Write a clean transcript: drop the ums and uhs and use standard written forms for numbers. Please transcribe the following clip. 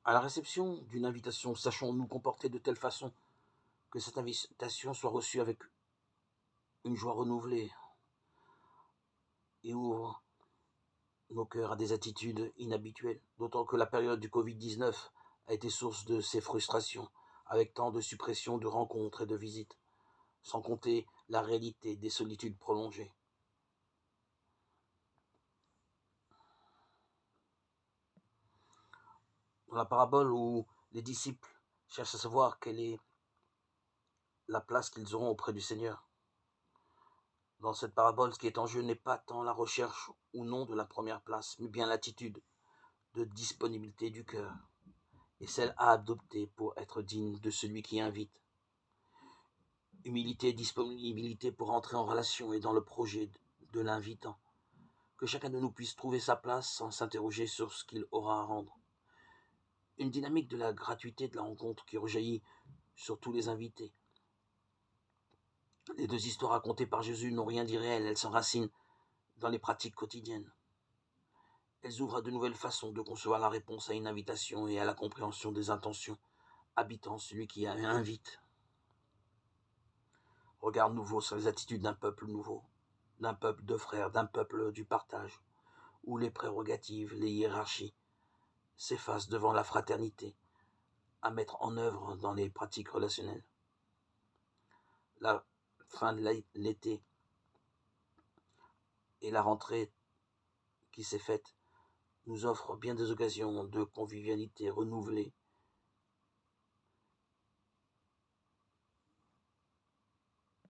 À la réception d'une invitation, sachons nous comporter de telle façon que cette invitation soit reçue avec une joie renouvelée et ouvre nos cœurs à des attitudes inhabituelles, d'autant que la période du Covid-19 a été source de ces frustrations, avec tant de suppressions de rencontres et de visites, sans compter la réalité des solitudes prolongées. Dans la parabole où les disciples cherchent à savoir quelle est la place qu'ils auront auprès du Seigneur, dans cette parabole, ce qui est en jeu n'est pas tant la recherche ou non de la première place, mais bien l'attitude de disponibilité du cœur, et celle à adopter pour être digne de celui qui invite. Humilité et disponibilité pour entrer en relation et dans le projet de l'invitant. Que chacun de nous puisse trouver sa place sans s'interroger sur ce qu'il aura à rendre. Une dynamique de la gratuité de la rencontre qui rejaillit sur tous les invités. Les deux histoires racontées par Jésus n'ont rien d'irréel, elles s'enracinent dans les pratiques quotidiennes. Elles ouvrent à de nouvelles façons de concevoir la réponse à une invitation et à la compréhension des intentions habitant celui qui invite. Regard nouveau sur les attitudes d'un peuple nouveau, d'un peuple de frères, d'un peuple du partage, où les prérogatives, les hiérarchies s'effacent devant la fraternité à mettre en œuvre dans les pratiques relationnelles. La fin de l'été et la rentrée qui s'est faite nous offrent bien des occasions de convivialité renouvelée